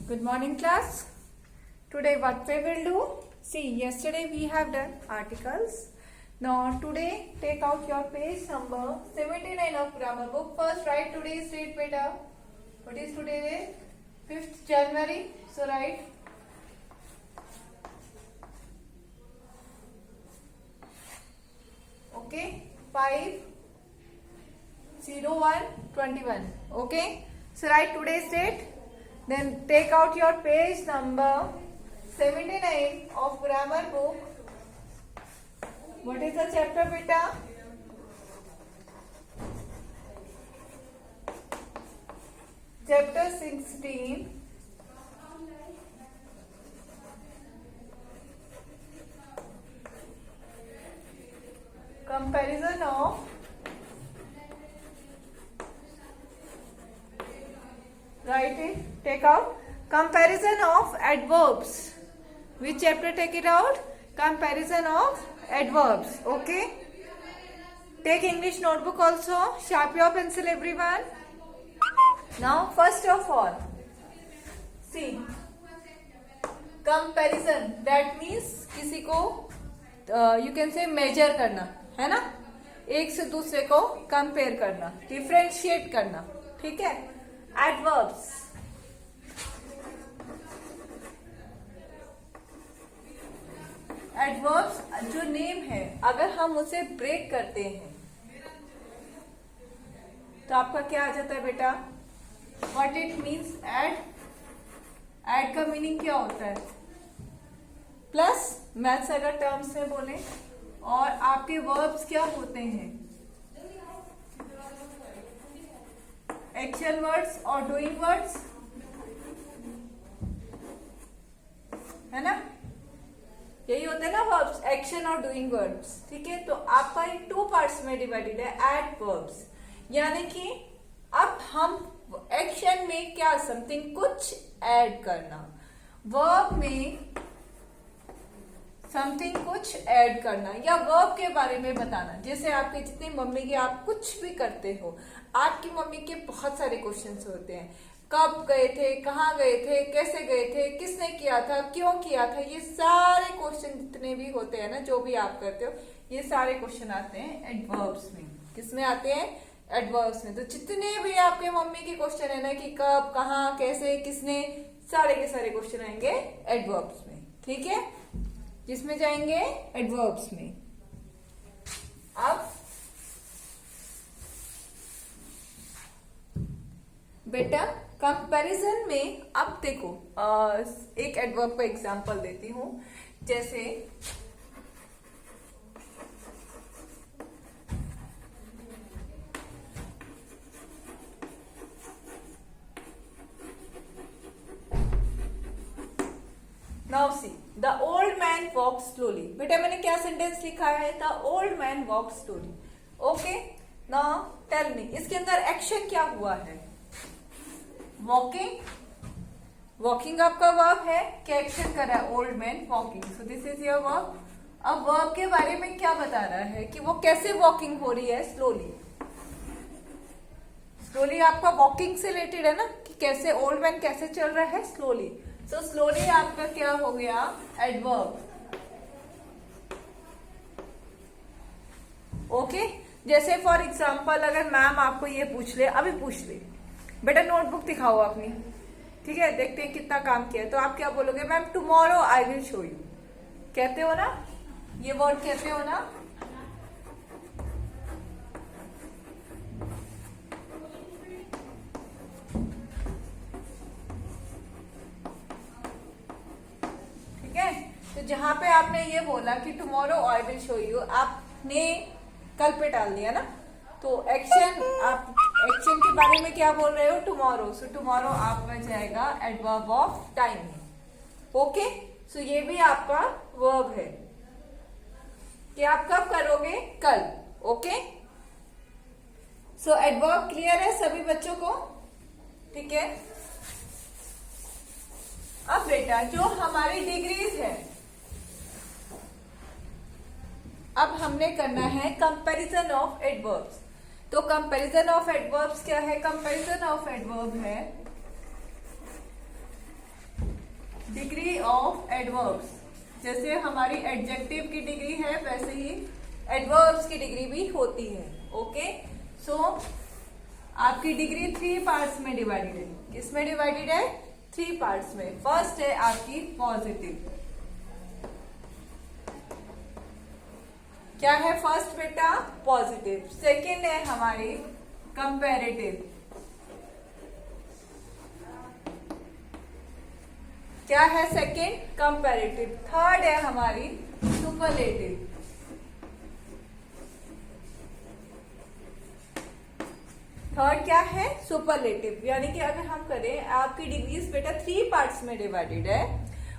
Good morning, class. Today what we will do? See, yesterday we have done articles. Now today take out your page number 79 of grammar book. First write today's date, beta. What is today date? 5th January. So write okay 5/01/21. Okay, so write today's date. Then take out your page number 79 of grammar book. What is the chapter, beta? Chapter 16. Comparison of write it. Take out comparison of adverbs. Which chapter take it out? Comparison of adverbs. Okay. Take English notebook also. Sharp your pencil, everyone. Now first of all, see comparison. That means किसी को you can say measure करना, है ना? एक से दूसरे को compare करना, डिफरेंशिएट करना, ठीक है? Adverbs. Adverbs जो नेम है, अगर हम उसे ब्रेक करते हैं तो आपका क्या आ जाता है बेटा? What it means? add. add का मीनिंग क्या होता है? प्लस मैथ्स अगर टर्म्स में बोले, और आपके वर्ब्स क्या होते हैं? एक्शन वर्ड्स और डूइंग वर्ड्स, है ना? यही होते हैं ना वर्ब्स, एक्शन और डूइंग वर्ड्स, ठीक है? तो आपका एक 2 पार्ट्स में डिवाइडेड है, एड वर्ब्स, यानी कि अब हम एक्शन में क्या समथिंग कुछ ऐड करना, वर्ब में समथिंग कुछ ऐड करना, या वर्ब के बारे में बताना। जैसे आपके जितनी मम्मी के आप कुछ भी करते हो, आपकी मम्मी के बहुत सारे क्वेश्चंस होते हैं। कब गए थे, कहाँ गए थे, कैसे गए थे, किसने किया था, क्यों किया था, ये सारे क्वेश्चन जितने भी होते हैं ना, जो भी आप करते हो, ये सारे क्वेश्चन आते हैं एडवर्ब्स में। किसमें आते हैं? एडवर्ब्स में। तो जितने भी आपके मम्मी के क्वेश्चन है ना कि कब, कहाँ, कैसे, किसने, सारे के सारे क्वेश्चन आएंगे एडवर्ब्स में, ठीक है? जिसमें जाएंगे एडवर्ब्स में। अब बेटा कंपैरिजन में, अब देखो एक एडवर्ब का एग्जांपल देती हूं। जैसे now see the old man walk slowly. बेटा मैंने क्या सेंटेंस लिखा है? The old man walk slowly. Okay, now tell me, इसके अंदर एक्शन क्या हुआ है? वॉकिंग। वॉकिंग आपका वर्ब है, क्या एक्शन कर रहा है? Old man walking, so this is your verb. अब वर्ब के बारे में क्या बता रहा है कि वो कैसे वॉकिंग हो रही है? स्लोली। स्लोली आपका वॉकिंग से रिलेटेड है ना, कि कैसे ओल्ड मैन कैसे चल रहा है? स्लोली। सो स्लोली आपका क्या हो गया? एडवर्ब। ओके, जैसे फॉर एग्जाम्पल अगर मैम आपको ये पूछ ले, अभी पूछ ले बेटा नोटबुक दिखाओ अपनी, ठीक है? देखते हैं कितना काम किया है। तो आप क्या बोलोगे? Ma'am tomorrow I will show you. कहते हो ना, ये वर्ड कहते हो ना? ठीक है, तो जहां पे आपने ये बोला कि tomorrow I will show you, आपने कल पे डाल दिया ना, तो एक्शन, आप एक्शन के बारे में क्या बोल रहे हो? टुमारो। सो टुमारो आपका जाएगा एडवर्ब ऑफ टाइम। ओके, सो ये भी आपका वर्ब है कि आप कब करोगे? कल। ओके, सो एडवर्ब क्लियर है सभी बच्चों को? ठीक है। अब बेटा जो हमारी डिग्रीज है, अब हमने करना है कंपैरिजन ऑफ एडवर्ब्स। तो कंपैरिजन ऑफ एडवर्ब्स क्या है? कंपैरिजन ऑफ एडवर्ब है डिग्री ऑफ एडवर्ब्स, जैसे हमारी एडजेक्टिव की डिग्री है वैसे ही एडवर्ब्स की डिग्री भी होती है। ओके, सो आपकी डिग्री 3 पार्ट्स में डिवाइडेड है। किसमें डिवाइडेड है? 3 पार्ट्स में। फर्स्ट है आपकी पॉजिटिव। क्या है फर्स्ट बेटा? पॉजिटिव। सेकेंड है हमारी कंपैरेटिव। क्या है सेकेंड? कंपैरेटिव। थर्ड है हमारी सुपरलेटिव। थर्ड क्या है? सुपरलेटिव। यानी कि अगर हम करें, आपकी डिग्रीज बेटा 3 पार्ट्स में डिवाइडेड है।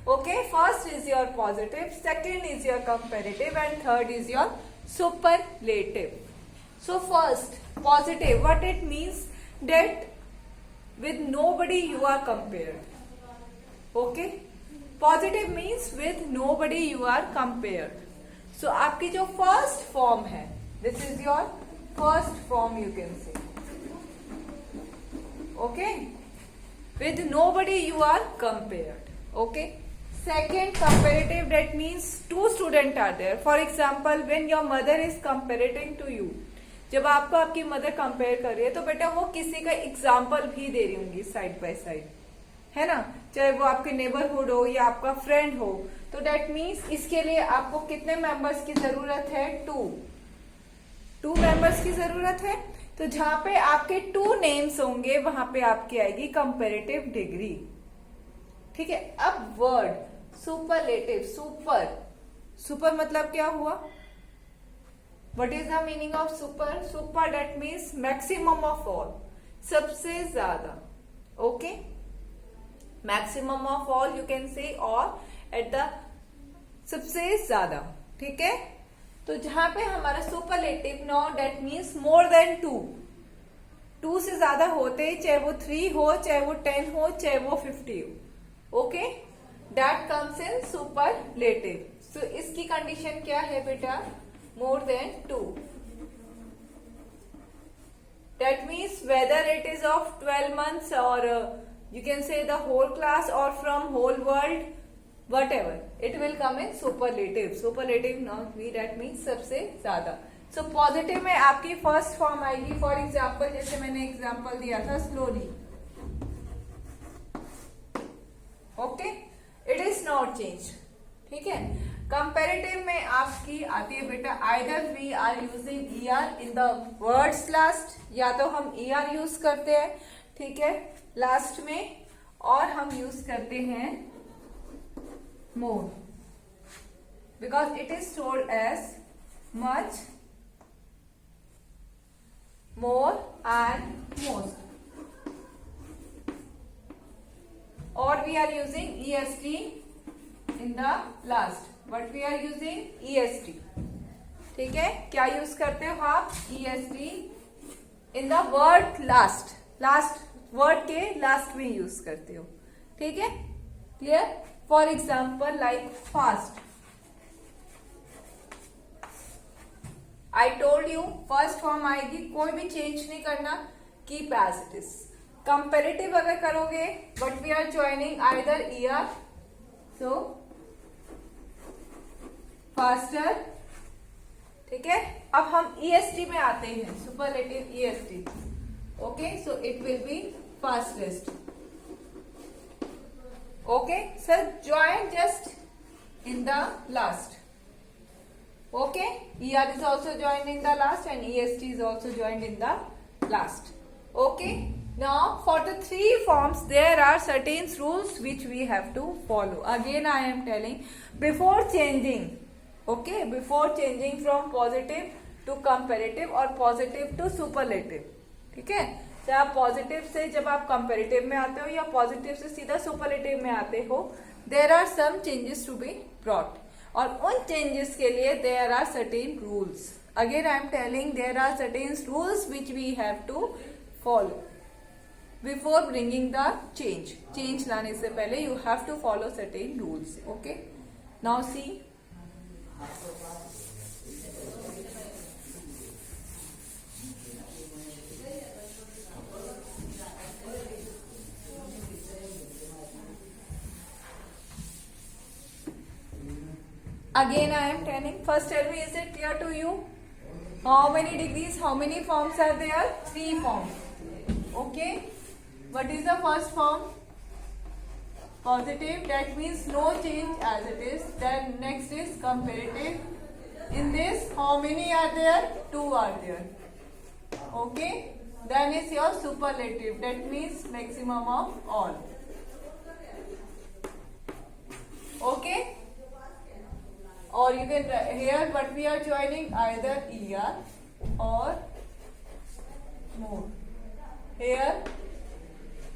Okay, first is your positive, second is your comparative and third is your superlative. So first positive, what it means? That with nobody you are compared. Okay, positive means with nobody you are compared. So आपकी जो first form है, this is your first form you can say. Okay, with nobody you are compared. Okay, second comparative, that means two students are there. For example, when your mother is comparing to you, जब आपको आपकी mother compare कर रही है तो बेटा वो किसी का एग्जाम्पल भी दे रही होंगी साइड बाय साइड, है ना, चाहे वो आपके नेबरहुड हो या आपका फ्रेंड हो। तो डेट मीन्स इसके लिए आपको कितने मेंबर्स की जरूरत है? 2 मेंबर्स की जरूरत है। तो जहां पे आपके 2 नेम्स होंगे वहां पे आपकी आएगी कंपेरेटिव डिग्री। ठीक है, अब वर्ड सुपरलेटिव। सुपर मतलब क्या हुआ? What is the meaning of super? Super that means maximum of all, सबसे ज्यादा। Okay, maximum of all you can say, or at the सबसे ज्यादा। ठीक है, तो जहां पे हमारा superlative no, that means more than 2 से ज्यादा होते, चाहे वो 3 हो, चाहे वो 10 हो, चाहे वो 50 हो। Okay, that comes in superlative. So इसकी कंडीशन क्या है बेटा? More than 2. That means whether it is of 12 months or you can say the whole class or from whole world, whatever, it will come in superlative. Superlative not be, that means सबसे ज्यादा। So positive में आपकी first form आएगी। For example, जैसे मैंने example दिया था slowly. Okay, it is not changed. ठीक है, कंपेरेटिव में आपकी आती है बेटा, either we are using ER in the words last, या तो हम ER यूज करते हैं, ठीक है, लास्ट में, और हम यूज करते हैं more, because it is told as much, more and most, और we are using EST in the last, but we are using EST. ठीक है, क्या यूज करते हो आप? EST in the word last, word के लास्ट में यूज करते हो। ठीक है, clear? For example like fast, I told you first form आएगी, कोई भी चेंज नहीं करना, keep as it is. Comparative अगर करोगे, but we are joining either ER, so faster. ठीक है, अब हम EST में आते हैं, superlative EST। Okay, so it will be fastest. Okay sir, join just in the last. Okay, ER is also joined in the last and EST is also joined in the last. Okay, now for the 3 forms there are certain rules which we have to follow. Again I am telling, before changing, okay, before changing from positive to comparative और positive to superlative, ठीक है, चाहे आप positive से जब आप comparative में आते हो या पॉजिटिव से सीधा सुपरलेटिव में आते हो, there are some changes to be brought, और उन चेंजेस के लिए there are certain rules. Again I am telling, there are certain rules which we have to follow before bringing the change लाने से पहले you have to follow certain rules. Okay, now see, Again I am telling. First tell me, is it clear to you? How many degrees, how many forms are there? 3 forms. Okay. What is the first form? Positive. That means no change as it is. Then next is comparative. In this, how many are there? 2 are there. Okay. Then is your superlative. That means maximum of all. Okay. Or you can here, but we are joining either ER or more. Here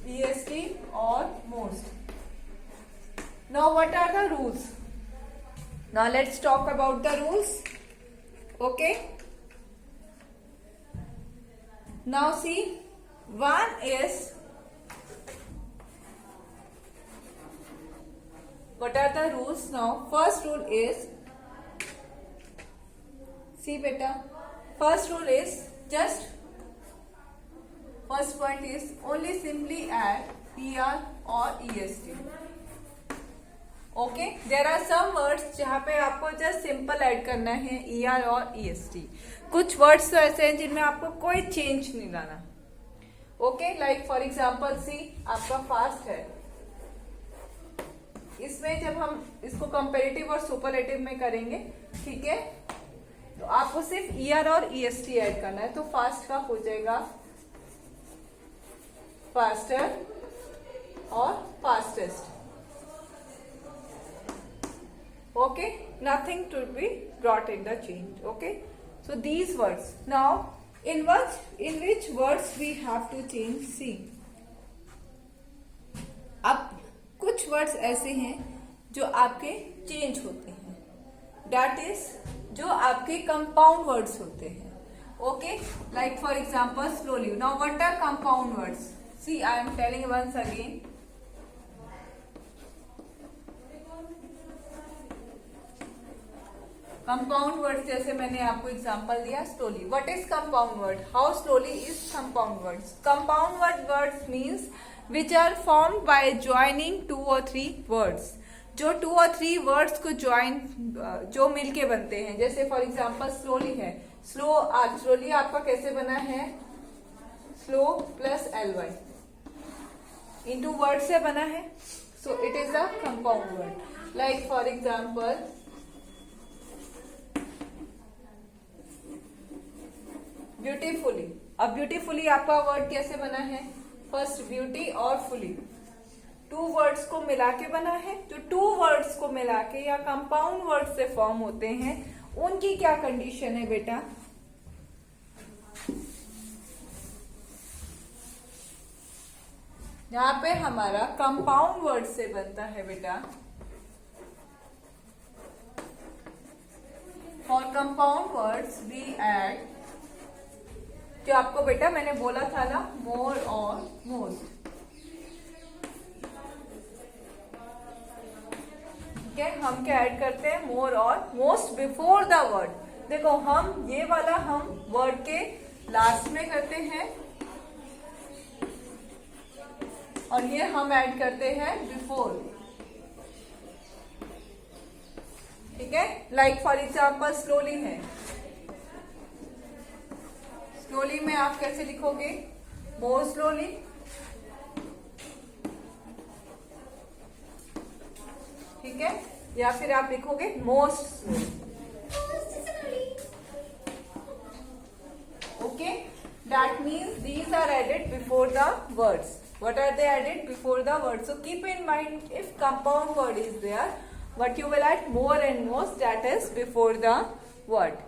EST or most. Now what are the rules? Now let's talk about the rules. Okay. Now see, one is, what are the rules now? First rule is, see beta, first rule is just, first point is only simply add ER or EST. Okay, there are some words जहाँ पे आपको just simple add करना है ER और EST. कुछ words तो ऐसे हैं जिनमें आपको कोई चेंज नहीं लाना. ओके, लाइक फॉर एग्जाम्पल सी, आपका फास्ट है. इसमें जब हम इसको कंपेरेटिव और सुपरलेटिव में करेंगे, ठीक है, तो आपको सिर्फ ER और EST ऐड करना है. तो फास्ट का हो जाएगा फास्टर और fastest. Okay, nothing to be brought in the change. Okay, so these words. Now, in which words we have to change? See, अब कुछ words ऐसे हैं जो आपके change होते हैं. That is, जो आपके compound words होते हैं. Okay, like for example, slowly. Now, what are compound words? See, I am telling once again. Compound word जैसे मैंने आपको एग्जांपल दिया, slowly. What is compound word? How slowly is compound words? Compound words means which are formed by joining 2 और 3 words. जो 2 और 3 words को जो मिलके बनते हैं. जैसे फॉर एग्जांपल स्लोली है. स्लोली आपका कैसे बना है? Slow plus ly into word से बना है. So it is a compound word. Like for example beautifully. अब ब्यूटीफुली आपका वर्ड कैसे बना है? फर्स्ट ब्यूटी और फुली 2 वर्ड्स को मिला के बना है. जो 2 वर्ड्स को मिला के या कंपाउंड वर्ड से फॉर्म होते हैं, उनकी क्या कंडीशन है बेटा? यहाँ पे हमारा कंपाउंड वर्ड से बनता है बेटा. For compound words we add, जो आपको बेटा मैंने बोला था ना, मोर और मोस्ट. ठीक है, हम क्या ऐड करते हैं? मोर और मोस्ट बिफोर द वर्ड. देखो, हम ये वाला हम वर्ड के लास्ट में करते हैं और ये हम ऐड करते हैं बिफोर. ठीक है, लाइक फॉर एग्जाम्पल स्लोली है. स्लोली में आप कैसे लिखोगे? More slowly. ठीक है, या फिर आप लिखोगे most slowly. Okay, that means these are added before the words. What are they added? Before the word. So keep in mind, if compound word is there, what you will add? More and most, that is before the word.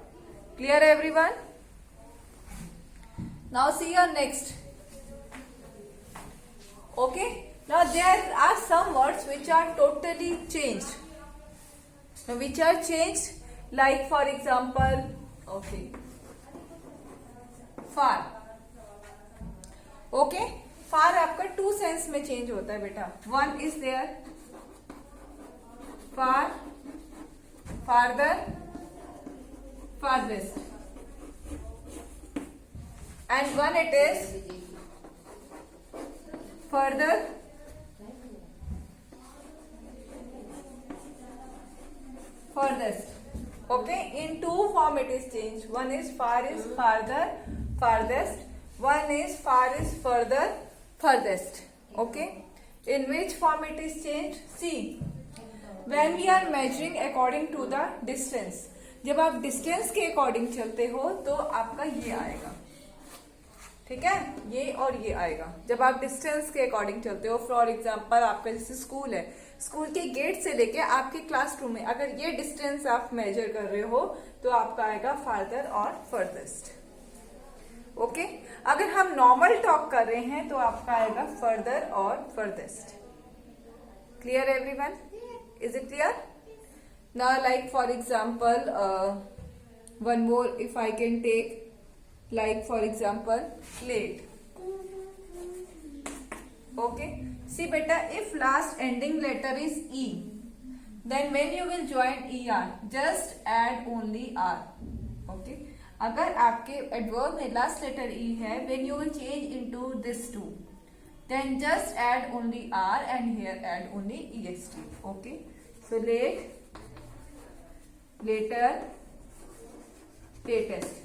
Clear everyone? Now see your next. Okay. Now there are some words which are totally changed. Now which are changed? Like for example, okay, far. Okay. Far आपका 2 sense में change होता है बेटा. One is there far, farther, farthest, and one it is further, furthest. Okay, in two form it is changed. One is far is farther, farthest. One is far is further, furthest. Okay, in which form it is changed? See, when we are measuring according to the distance, जब आप distance के according चलते हो तो आपका ये आएगा, ठीक है, ये और ये आएगा जब आप डिस्टेंस के अकॉर्डिंग चलते हो. फॉर एग्जांपल आपका जैसे स्कूल है, स्कूल के गेट से लेके आपके क्लासरूम में अगर ये डिस्टेंस आप मेजर कर रहे हो तो आपका आएगा फार्दर और फर्देस्ट. ओके, अगर हम नॉर्मल टॉक कर रहे हैं तो आपका आएगा फर्दर और furthest. Clear everyone? Is it clear? Now like for example one more if I can take, like for example late. Okay, see beta, if last ending letter is e, then when you will join er just add only r. Okay, अगर आपके adverb में last letter e है, when you will change into this two, then just add only r and here add only est. Okay, so late, later, latest.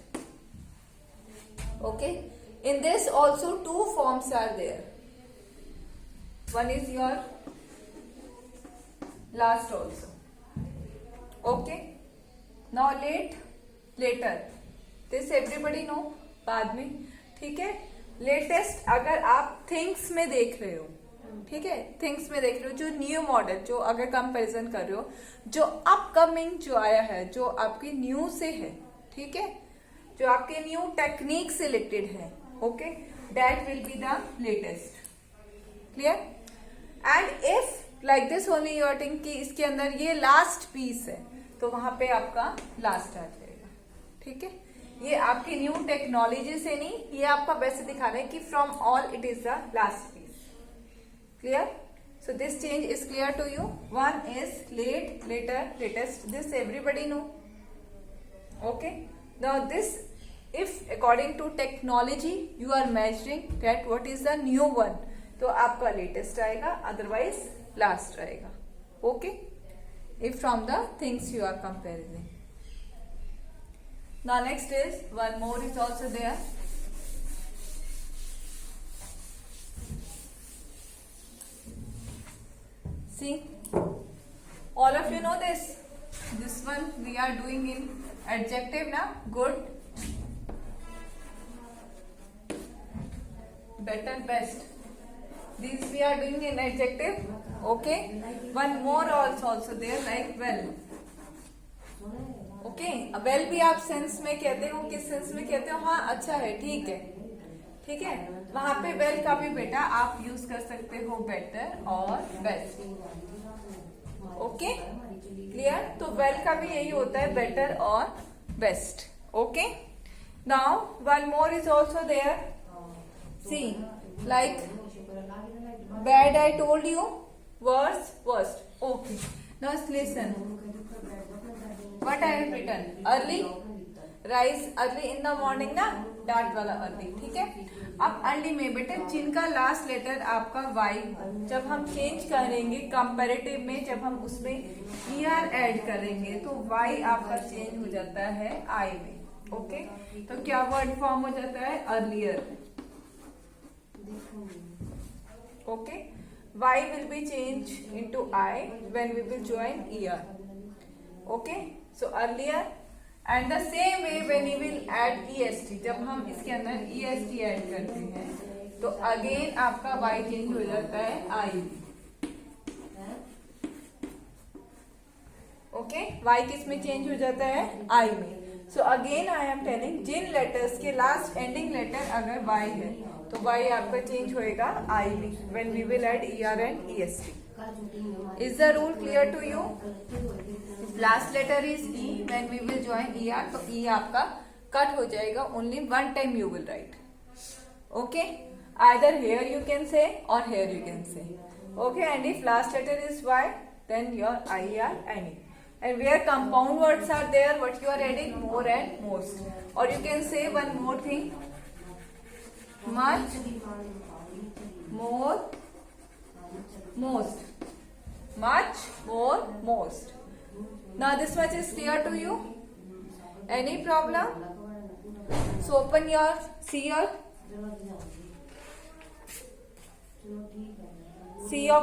Okay, in this also two forms are there. One is your last also. Okay, now late, later, this everybody know, बाद में, ठीक है. Latest अगर आप things में देख रहे हो, ठीक है, थिंग्स में देख रहे हो, जो न्यू मॉडल, जो अगर कंपैरिजन कर रहे हो, जो अपकमिंग जो आया है, जो आपकी न्यू से है, ठीक है, जो आपके न्यू टेक्निक से रिलेटेड है. Okay, that will be the latest. Clear? And if like this only you are thinking कि इसके अंदर ये लास्ट पीस है तो वहां पे आपका लास्ट आ जाएगा. ठीक है, ये आपकी न्यू टेक्नोलॉजी से नहीं, ये आपका वैसे दिखा रहे हैं कि from all it is the last piece. Clear? So this change is clear to you. One is late, later, latest. This everybody know. Okay, now this, if according to technology you are measuring that what is the new one, तो आपका latest आएगा, otherwise last आएगा. Okay, if from the things you are comparing. Now next is one more is also there. See, all of you know this. This one we are doing in adjective na, good, better, best. These we are doing in adjective. Okay, one more also there like well. Okay, well भी आप sense में कहते हो, किस sense में कहते हो? हाँ, अच्छा है, ठीक है, ठीक है. वहां पे well का भी बेटा आप यूज कर सकते हो बेटर और बेस्ट. Okay, clear? तो वेल का भी यही होता है, बेटर और best. Okay, now one more is also there. See, like bad I told you, worse, worst. Okay, now listen what I have written. Early, rise early in the morning ना, डार्ट वाला early. ठीक है, अब early में बेटे जिनका last letter आपका वाई, जब हम चेंज करेंगे कंपैरेटिव में, जब हम उसमें ईआर ऐड करेंगे तो वाई आपका चेंज हो जाता है आई में. ओके, तो क्या वर्ड फॉर्म हो जाता है? Earlier. Okay, Y will be change into I when we will join ER. Okay, so earlier. And the same way when you will add EST, जब हम इसके अंदर EST ऐड करते हैं तो अगेन आपका y चेंज हो जाता है I. ओके, y किस में चेंज हो जाता है? I में. So again I am telling, जिन लेटर्स के लास्ट एंडिंग लेटर अगर y है तो y आपका चेंज होएगा I में when we will add ER and EST. Is the rule clear to you? Last letter is E, when we will join ER तो E आपका cut हो जाएगा. Only one time you will write. Okay, either here you can say और here you can say. Okay, and if last letter is Y, then your IER and E. And where compound words are there, what you are adding? More and most. Or you can say one more thing, much, more, most. Much, more, most. Now this much is clear to you? Any problem? So open your, see your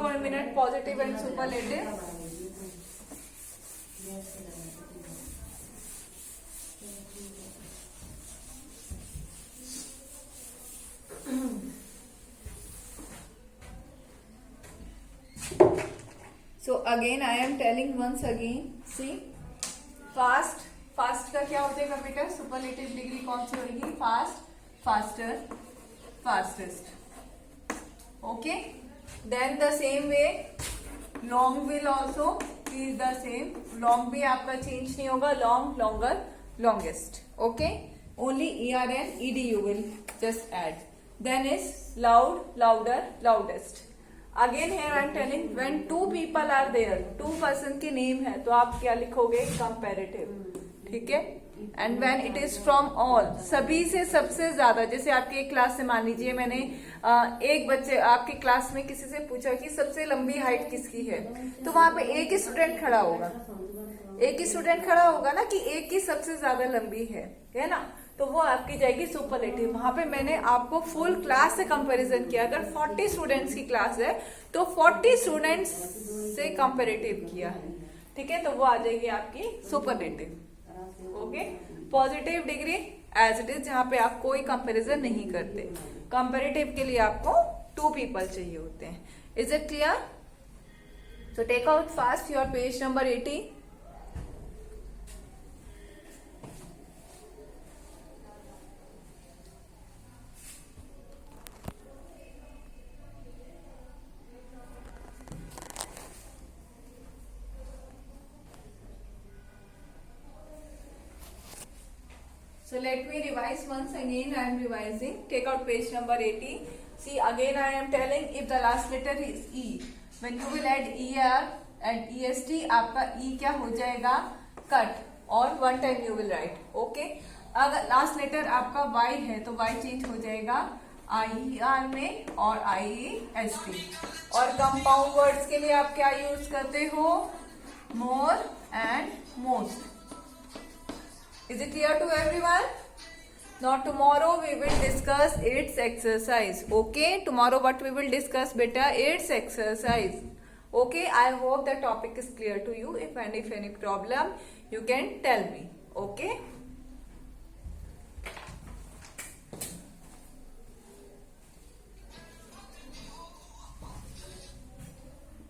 1 minute positive and superlative. So again I am telling once again, see, fast का क्या हो जाएगा बेटा? Superlative degree कौन सी होगी? Fast, faster, fastest. Okay, then the same way long will also is the same. Long भी आपका चेंज नहीं होगा. Long, longer, longest. Okay, only ER and ED you will just add. Then is loud, louder, loudest. Again here I am telling when two people are there, two person के name है तो आप क्या लिखोगे? Comparative. ठीक है. And when it is from all, सभी से सबसे ज्यादा. जैसे आपके एक क्लास से मान लीजिए मैंने एक बच्चे आपकी क्लास में किसी से पूछा कि सबसे लंबी हाइट किसकी है, तो वहां पे एक ही स्टूडेंट खड़ा होगा. एक ही स्टूडेंट खड़ा होगा ना कि एक की सबसे ज्यादा लंबी है ना, तो वो आपकी जाएगी सुपरलेटिव. वहां पे मैंने आपको फुल क्लास से कंपैरिजन किया. अगर 40 स्टूडेंट्स की क्लास है तो 40 स्टूडेंट्स से कंपैरेटिव किया है. ठीक है, तो वो आ जाएगी आपकी superlative. Okay, positive degree as it is, जहां पे आप कोई कंपैरिजन नहीं करते. कंपैरेटिव के लिए आपको 2 पीपल चाहिए होते हैं. Is it clear? So take out fast your page number 80. So let me revise once again. I am revising. Take out page number 80. See, again I am telling if the last letter is E, when you will add ER and EST, आपका E क्या हो जाएगा? Cut. और one time you will write. Okay. अगर last letter आपका Y है तो Y change हो जाएगा IER में और IEST. और कंपाउंड वर्ड्स के लिए आप क्या यूज करते हो? मोर and most. Is it clear to everyone? Now tomorrow we will discuss its exercise. Okay, tomorrow what we will discuss beta? Its exercise. Okay, I hope the topic is clear to you. If any problem you can tell me. Okay.